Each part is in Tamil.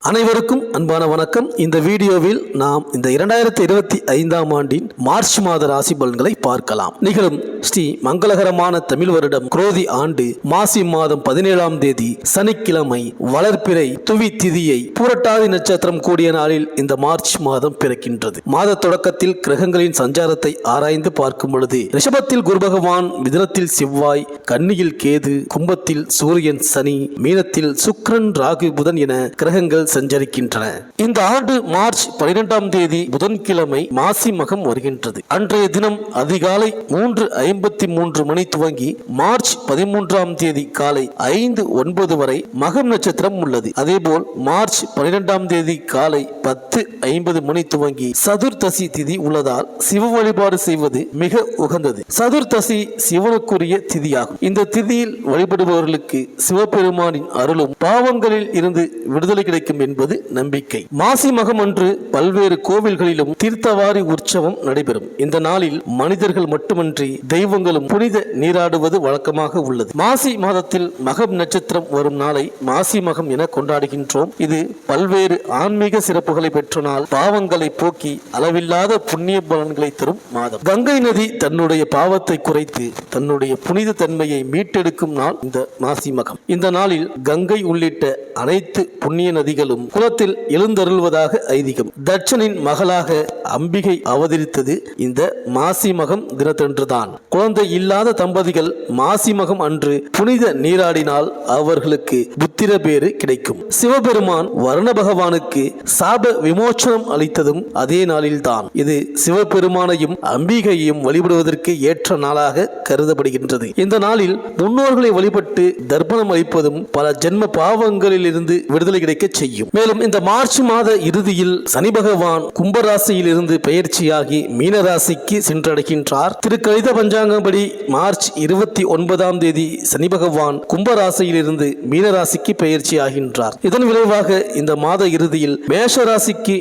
அனைவருக்கும் அன்பான வணக்கம். இந்த வீடியோவில் நாம் இந்த 2025ஆம் ஆண்டின் மார்ச் மாத ராசி பலன்களை பார்க்கலாம். நிகழும் ஸ்ரீ மங்களகரமான தமிழ் வருடம் குரோதி ஆண்டு மாசி மாதம் 17ஆம் தேதி சனிக்கிழமை வளர்பிறை துவி திதியை புரட்டாதி நட்சத்திரம் கூடிய நாளில் இந்த மார்ச் மாதம் பிறக்கின்றது. மாத தொடக்கத்தில் கிரகங்களின் சஞ்சாரத்தை ஆராய்ந்து பார்க்கும் பொழுது ரிஷபத்தில் குரு பகவான், மிதுனத்தில் செவ்வாய், கன்னியில் கேது, கும்பத்தில் சூரியன், சனி, மீனத்தில் சுக்கிரன், ராகு, புதன் என கிரகங்கள் சஞ்சரிக்கின்றன. இந்த ஆண்டு மார்ச் 12ஆம் தேதி புதன்கிழமை மாசி மகம் வருகின்றது. அன்றைய தினம் அதிகாலை 3:53 மணி துவங்கி மார்ச் 13ஆம் தேதி காலை 5:09 வரை மகம் நட்சத்திரம் உள்ளது. அதேபோல் மார்ச் 12ஆம் தேதி காலை 10:50 மணி துவங்கி சதுர்தசி திதி உள்ளதால் சிவ வழிபாடு செய்வது மிக உகந்தது. சதுர்தசி சிவனுக்குரிய திதியாகும். இந்த திதியில் வழிபடுபவர்களுக்கு சிவபெருமானின் அருளும் பாவங்களில் இருந்து விடுதலை கிடைக்கும் என்பது நம்பிக்கை. மாசி மகம் அன்று பல்வேறு கோவில்களிலும் தீர்த்தவாரி உற்சவம் நடைபெறும். இந்த நாளில் மனிதர்கள் மட்டுமன்றி தெய்வங்களும் புனித நீராடுவது வழக்கமாக உள்ளது. மாசி மாதத்தில் மகம் நட்சத்திரம் வரும் நாளை மாசி மகம் என கொண்டாடுகின்றோம். இது பல்வேறு ஆன்மீக சிறப்புகளை பெற்ற நாள். பாவங்களை போக்கி அளவில்லாத புண்ணிய பலன்களை தரும் மாதம். கங்கை நதி தன்னுடைய பாவத்தை குறைத்து தன்னுடைய புனித தன்மையை மீட்டெடுக்கும் நாள் இந்த மாசி மகம். இந்த நாளில் கங்கை உள்ளிட்ட அனைத்து புண்ணிய நதிகளும் குலத்தில் எழுந்தருள்வதாக ஐதீகம். தட்சனின் மகளாக அம்பிகை அவதரித்தது இந்த மாசி மகம் தினத்தன்றுதான். குழந்தை இல்லாத தம்பதிகள் மாசி மகம் அன்று புனித நீராடினால் அவர்களுக்கு புத்திர பேறு கிடைக்கும். சிவபெருமான் வர்ண பகவானுக்கு சாப விமோச்சனம் அளித்ததும் அதே நாளில்தான். இது சிவபெருமானையும் அம்பிகையையும் வழிபடுவதற்கு ஏற்ற நாளாக கருதப்படுகின்றது. இந்த நாளில் முன்னோர்களை வழிபட்டு தர்ப்பணம் அளிப்பதும் பல ஜென்ம பாவங்களில் இருந்து விடுதலை கிடைக்க செய்யும். மேலும் இந்த மார்ச் மாத இறுதியில் சனி பகவான் கும்பராசியில் இருந்து பெயர்ச்சியாகி மீனராசிக்கு சென்றடைகின்றார். திருக்கணித பஞ்சாங்கப்படி மார்ச் 29ஆம் தேதி சனி பகவான் கும்பராசியில் இருந்து மீனராசிக்கு பெயர்ச்சி ஆகின்றார். இதன் விளைவாக இந்த மாத இறுதியில் மேஷ ராசிக்கு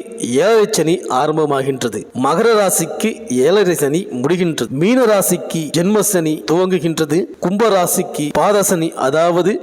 7 சனி ஆரம்பமாகின்றது. மகர ராசிக்கு 7 சனி முடிகின்றது. மீன ராசிக்கு ஜென்ம சனி துவங்குகின்றது. கும்பராசிக்கு பாதசனி, அதாவது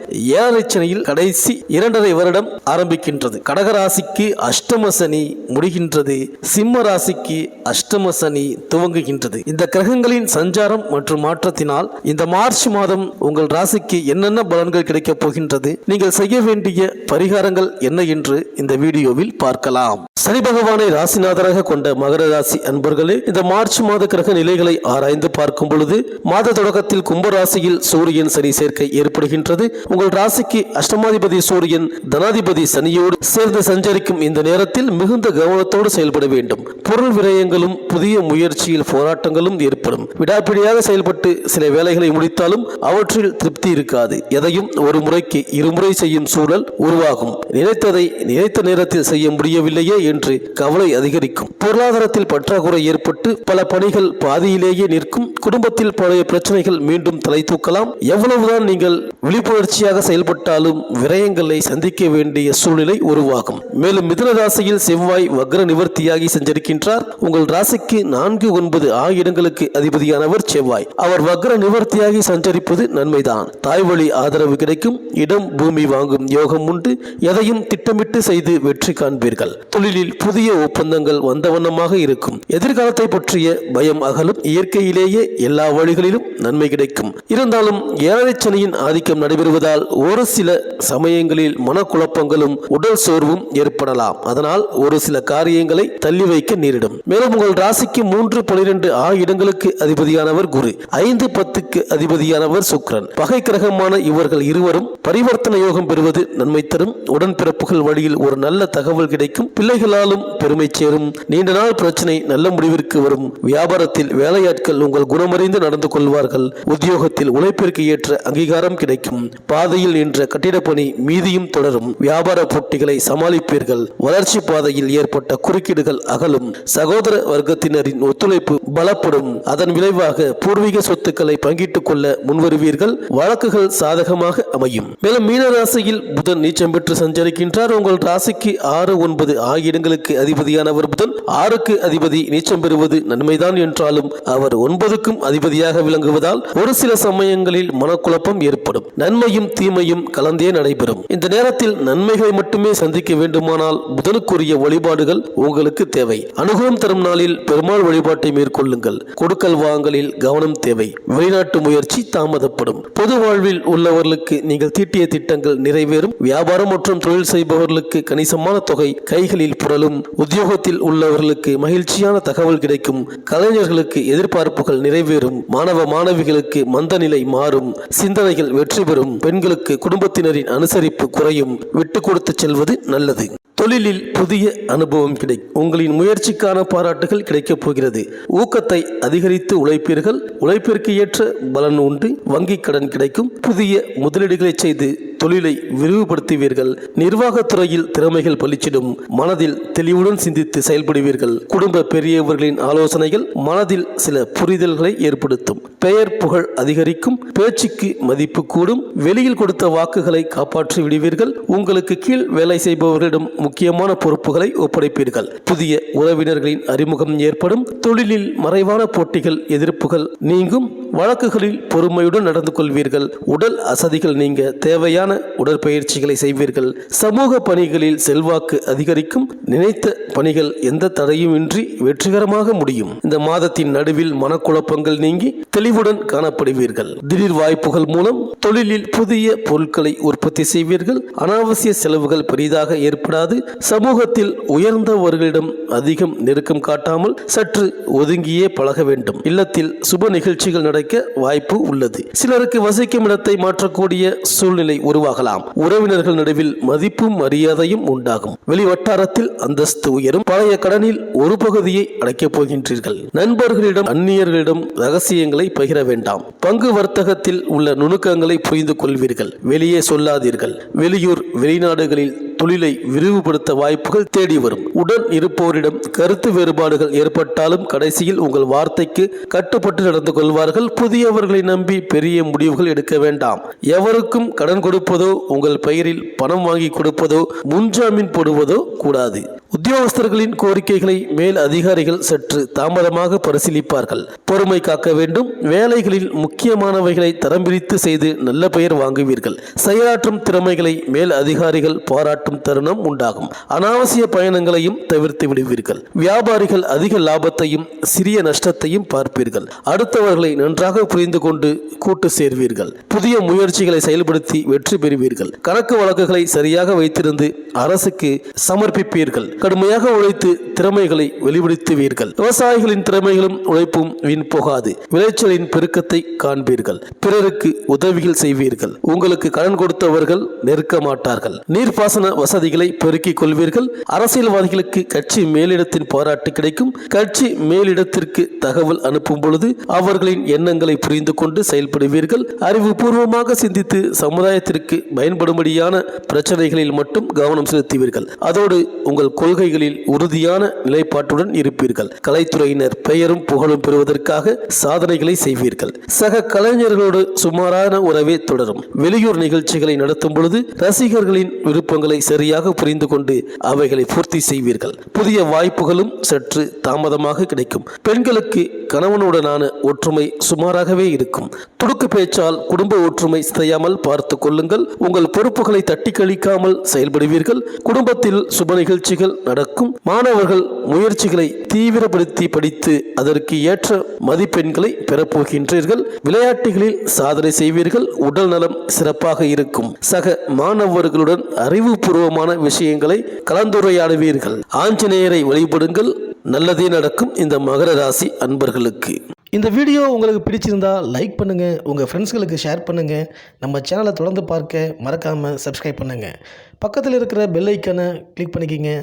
7 சனியில் கடைசி 2.5 வருடம் ஆரம்பிக்கின்றது. கடகராசிக்கு அஷ்டம சனி முடிகின்றது. சிம்ம ராசிக்கு அஷ்டம சனி துவங்குகின்றது. இந்த கிரகங்களின் சஞ்சாரம் மற்றும் மாற்றத்தினால் இந்த மார்ச் மாதம் உங்கள் ராசிக்கு என்னென்ன பலன்கள் கிடைக்கப் போகின்றது, நீங்கள் செய்ய வேண்டிய பரிகாரங்கள் என்ன என்று இந்த வீடியோவில் பார்க்கலாம். சனி பகவானை ராசிநாதராக கொண்ட மகர ராசி அன்பர்களே, இந்த மார்ச் மாத கிரக நிலைகளை ஆராய்ந்து பார்க்கும் பொழுது மாத தொடக்கத்தில் கும்பராசியில் சூரியன் சனி சேர்க்கை ஏற்படுகின்றது. உங்கள் ராசிக்கு அஷ்டமாதிபதி சூரியன் தனாதிபதி சனியோடு சேர்ந்து சஞ்சரிக்கும் இந்த நேரத்தில் மிகுந்த கவனத்தோடு செயல்பட வேண்டும். பொருள் விரயங்களும் புதிய முயற்சியில் போராட்டங்களும் ஏற்படும். விடாப்பிடியாக செயல்பட்டு சில வேலைகளை முடித்தாலும் அவற்றில் திருப்தி இருக்காது. எதையும் ஒரு முறைக்கு இருமுறை செய்யும் சூழல் உருவாகும். நினைத்ததை நினைத்த நேரத்தில் செய்ய முடியவில்லையே என்று கவலை அதிகரிக்கும். பொருளாதாரத்தில் பற்றாக்குறை ஏற்பட்டு பல பணிகள் பாதியிலேயே நிற்கும். குடும்பத்தில் பழைய பிரச்சனைகள் மீண்டும் தலை தூக்கலாம். எவ்வளவுதான் நீங்கள் விழிப்புணர்ச்சியாக செயல்பட்டாலும் விரயங்களை சந்திக்க வேண்டிய சூழ்நிலை உருவாகும். மேலும் மிதுன ராசியில் செவ்வாய் வக்ர நிவர்த்தியாகி சஞ்சரிக்கின்றார். உங்கள் ராசிக்கு 4, 9 ஆகிய இடங்களுக்கு அதிபதியானவர் செவ்வாய். அவர் வக்ர நிவர்த்தியாகி சஞ்சரிப்பது நன்மைதான். தாய் வழி ஆதரவு கிடைக்கும். இடம் பூமி வாங்கும் யோகம் உண்டு. எதையும் திட்டமிட்டு செய்து வெற்றி காண்பீர்கள். தொழிலில் புதிய ஒப்பந்தங்கள் வந்த வண்ணமாக இருக்கும். எதிர்காலத்தை பற்றிய பயம் அகலும். இயற்கையிலேயே எல்லா வழிகளிலும் நன்மை கிடைக்கும். இருந்தாலும் 7 சனியின் ஆதிக்கம் நடைபெறுவதால் ஒரு சில சமயங்களில் மனக்குழப்பங்களும் உடல் சோர்வும் ஏற்படலாம். அதனால் ஒரு சில காரியங்களை தள்ளி வைக்க நேரிடும். மேலும் உங்கள் ராசிக்கு 3, 12 ஆகிய இடங்களுக்கு அதிபதியானவர் குரு, 5, 10க்கு அதிபதியானவர் சுக்கிரன். பகை கிரகமான இவர்கள் இருவரும் பரிவர்த்தனை யோகம் பெறுவது நன்மை தரும். உடன்பிறப்புகள் வழியில் ஒரு நல்ல தகவல் கிடைக்கும். பிள்ளைகளாலும் பெருமை சேரும். நீண்ட நாள் பிரச்சனை நல்ல முடிவிற்கு வரும். வியாபாரத்தில் வேலையாட்கள் உங்கள் குணமறிந்து நடந்து கொள்வார்கள். உத்தியோகத்தில் உழைப்பிற்கு ஏற்ற அங்கீகாரம் கிடைக்கும். பாதையில் நின்ற கட்டிட பணி மீதியும் தொடரும். வியாபார போட்டிகளை சமாளிப்பீர்கள். வளர்ச்சி பாதையில் ஏற்பட்ட குறுக்கீடுகள் அகலும். சகோதர வர்க்கத்தினரின் ஒத்துழைப்பு பலப்படும். அதன் விளைவாக பூர்வீக சொத்துக்களை பங்கிட்டுக் கொள்ள முன்வருவீர்கள். வழக்குகள் சாதகமாக அமையும். மேலும் மீன ராசியில் புதன் நீச்சம் பெற்று சஞ்சரிக்கின்றார். உங்கள் ராசிக்கு 6, 9 ஆகிய இடங்களுக்கு அதிபதியானவர் புதன். 6க்கு அதிபதி நீச்சம் பெறுவது நன்மைதான் என்றாலும் அவர் 9க்கும் அதிபதியாக விளங்குவதால் ஒரு சில சமயங்களில் மனக்குழப்பம் ஏற்படும். நன்மையும் தீமையும் கலந்தே நடைபெறும். இந்த நேரத்தில் நன்மைகளை மட்டுமே சந்திக்க வேண்டுமானால் புதனுக்குரிய வழிபாடுகள் உங்களுக்கு தேவை. அனுகூலம் தரும் நாளில் பெருமாள் வழிபாட்டை மேற்கொள்ளுங்கள். கொடுக்கல் வாங்கலில் கவனம் தேவை. வெளிநாட்டு முயற்சி தாமதப்படும். பொது வாழ்வில் உள்ளவர்களுக்கு நீங்கள் தீட்டிய திட்டங்கள் நிறைவேறும். வியாபாரம் மற்றும் தொழில் செய்பவர்களுக்கு கணிசமான தொகை கைகளில் புரளும். உத்தியோகத்தில் உள்ளவர்களுக்கு மகிழ்ச்சியான தகவல் கிடைக்கும். கலைஞர்களுக்கு எதிர்பார்ப்புகள் நிறைவேறும். மாணவ மாணவிகளுக்கு மந்த நிலை மாறும். சிந்தனைகள் வெற்றி பெறும். பெண்களுக்கு குடும்பத்தினரின் அனுசரிப்பு குறையும். விட்டு கொடுத்து செல்வது நல்லது. தொழிலில் புதிய அனுபவம் கிடைக்கும். உங்களின் முயற்சிக்கான பாராட்டுகள் கிடைக்கப் போகிறது. ஊக்கத்தை அதிகரித்து உழைப்பீர்கள். உழைப்பிற்கு ஏற்ற பலன் உண்டு. வங்கி கடன் கிடைக்கும். புதிய முதலீடுகளை செய்து தொழிலை விரிவுபடுத்துவீர்கள். நிர்வாகத்துறையில் திறமைகள் பளிச்சிடும். மனதில் தெளிவுடன் சிந்தித்து செயல்படுவீர்கள். குடும்ப பெரியவர்களின் ஆலோசனைகள் மனதில் சில புரிதல்களை ஏற்படுத்தும். பெயர் புகழ் அதிகரிக்கும். பேச்சுக்கு மதிப்பு கூடும். வெளியில் கொடுத்த வாக்குகளை காப்பாற்றி விடுவீர்கள். உங்களுக்கு கீழ் வேலை செய்பவர்களிடம் முக்கியமான பொறுப்புகளை ஒப்படைப்பீர்கள். புதிய உறவினர்களின் அறிமுகம் ஏற்படும். தொழிலில் மறைவான போட்டிகள் எதிர்ப்புகள் நீங்கும். வழக்குகளில் பொறுமையுடன் நடந்து கொள்வீர்கள். உடல் அசதிகள் நீங்க தேவையான உடற்பயிற்சிகளை செய்வீர்கள். சமூக பணிகளில் செல்வாக்கு அதிகரிக்கும். நினைத்த பணிகள் எந்த தடையும் இன்றி வெற்றிகரமாக முடியும். இந்த மாதத்தின் நடுவில் மனக்குழப்பங்கள் நீங்கி தெளிவுடன் காணப்படுவீர்கள். திடீர் வாய்ப்புகள் மூலம் தொழிலில் புதிய பொருட்களை உற்பத்தி செய்வீர்கள். அனாவசிய செலவுகள் பெரிதாக ஏற்படாது. சமூகத்தில் உயர்ந்தவர்களிடம் அதிகம் நெருக்கம் காட்டாமல் சற்று ஒதுங்கியே பழக வேண்டும். இல்லத்தில் சுப நிகழ்ச்சிகள் நடக்க வாய்ப்பு உள்ளது. சிலருக்கு வசிக்கும் இடத்தை மாற்றக்கூடிய சூழ்நிலை உருவாகலாம். உறவினர்கள் நடுவில் மதிப்பும் மரியாதையும் உண்டாகும். வெளிவட்டாரத்தில் அந்தஸ்து உயரும். பழைய கடனில் ஒரு பகுதியை அடைக்கப் போகின்றீர்கள். நண்பர்களிடம் அந்நியர்களிடம் ரகசியங்களை பகிர வேண்டாம். பங்கு வர்த்தகத்தில் உள்ள நுணுக்கங்களை புரிந்து கொள்வீர்கள். வெளியே சொல்லாதீர்கள். வெளியூர் வெளிநாடுகளில் தொழிலை விரிவுபடுத்த வாய்ப்புகள் தேடி வரும். உடன் இருப்போரிடம் கருத்து வேறுபாடுகள் ஏற்பட்டாலும் கடைசியில் உங்கள் வார்த்தைக்கு கட்டுப்பட்டு நடந்து கொள்வார்கள். புதியவர்களை நம்பி பெரிய முடிவுகள் எடுக்க வேண்டாம். எவருக்கும் கடன் கொடுப்பதோ உங்கள் பெயரில் பணம் வாங்கி கொடுப்பதோ முன்ஜாமீன் போடுவதோ கூடாது. உத்தியோகஸ்தர்களின் கோரிக்கைகளை மேல் அதிகாரிகள் சற்று தாமதமாக பரிசீலிப்பார்கள். பொறுமை காக்க வேண்டும். வேலைகளில் முக்கியமானவைகளை தரம் பிரித்து செய்து நல்ல பெயர் வாங்குவீர்கள். செயலாற்றும் திறமைகளை மேல் அதிகாரிகள் பாராட்டும் தருணம் உண்டாகும். அனாவசிய பயணங்களையும் தவிர்த்து விடுவீர்கள். வியாபாரிகள் அதிக லாபத்தையும் சிறிய நஷ்டத்தையும் பார்ப்பீர்கள். அடுத்தவர்களை நன்றாக புரிந்து கொண்டு கூட்டு சேர்வீர்கள். புதிய முயற்சிகளை செயல்படுத்தி வெற்றி பெறுவீர்கள். கணக்கு வழக்குகளை சரியாக வைத்திருந்து அரசுக்கு சமர்ப்பிப்பீர்கள். கடுமையாக உழைத்து திறமைகளை வெளிப்படுத்துவீர்கள். விவசாயிகளின் திறமைகளும் உழைப்பும் வீண் போகாது. விளைச்சலின் பெருக்கத்தை காண்பீர்கள். பிறருக்கு உதவிகள் செய்வீர்கள். உங்களுக்கு கடன் கொடுத்தவர்கள் நெருக்க மாட்டார்கள். நீர்ப்பாசன வசதிகளை பெருக்கிக் கொள்வீர்கள். அரசியல்வாதிகளுக்கு கட்சி மேலிடத்தின் பாராட்டு கிடைக்கும். கட்சி மேலிடத்திற்கு தகவல் அனுப்பும் பொழுது அவர்களின் எண்ணங்களை புரிந்து கொண்டு செயல்படுவீர்கள். அறிவுபூர்வமாக சிந்தித்து சமுதாயத்திற்கு பயன்படும்படியான பிரச்சனைகளில் மட்டும் கவனம் செலுத்துவீர்கள். அதோடு உங்கள் கொள்கைகளில் உறுதியான நிலைப்பாட்டுடன் இருப்பீர்கள். கலைத்துறையினர் பெயரும் புகழும் பெறுவதற்காக சாதனைகளை செய்வீர்கள். சக கலைஞர்களோடு சுமாரான உறவே தொடரும். வெளியூர் நிகழ்ச்சிகளை நடத்தும் பொழுது ரசிகர்களின் விருப்பங்களை சரியாக புரிந்து கொண்டு அவைகளை பூர்த்தி செய்வீர்கள். புதிய வாய்ப்புகளும் சற்று தாமதமாக கிடைக்கும். பெண்களுக்கு கணவனுடனான ஒற்றுமை சுமாராகவே இருக்கும். துடுக்கு பேச்சால் குடும்ப ஒற்றுமை சிதையாமல் பார்த்து கொள்ளுங்கள். உங்கள் பொறுப்புகளை தட்டி கழிக்காமல் செயல்படுவீர்கள். குடும்பத்தில் சுப நிகழ்ச்சிகள் நடக்கும். மாணவர்கள் முயற்சிகளை தீவிரப்படுத்தி படித்து அதற்கு ஏற்ற மதிப்பெண்களை பெறப்போகின்றீர்கள். விளையாட்டுகளில் சாதனை செய்வீர்கள். உடல் நலம் சிறப்பாக இருக்கும். சக மாணவர்களுடன் அறிவுபூர்வமான விஷயங்களை கலந்துரையாடுவீர்கள். ஆஞ்சநேயரை வழிபடுங்கள். நல்லதே நடக்கும். இந்த மகர ராசி அன்பர்களுக்கு இந்த வீடியோ உங்களுக்கு பிடிச்சிருந்தா லைக் பண்ணுங்கள். உங்கள் ஃப்ரெண்ட்ஸ்களுக்கு ஷேர் பண்ணுங்கள். நம்ம சேனலை தொடர்ந்து பார்க்க மறக்காமல் சப்ஸ்கிரைப் பண்ணுங்கள். பக்கத்தில் இருக்கிற பெல் ஐக்கனை கிளிக் பண்ணிக்கிங்க.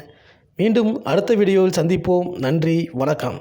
மீண்டும் அடுத்த வீடியோவில் சந்திப்போம். நன்றி, வணக்கம்.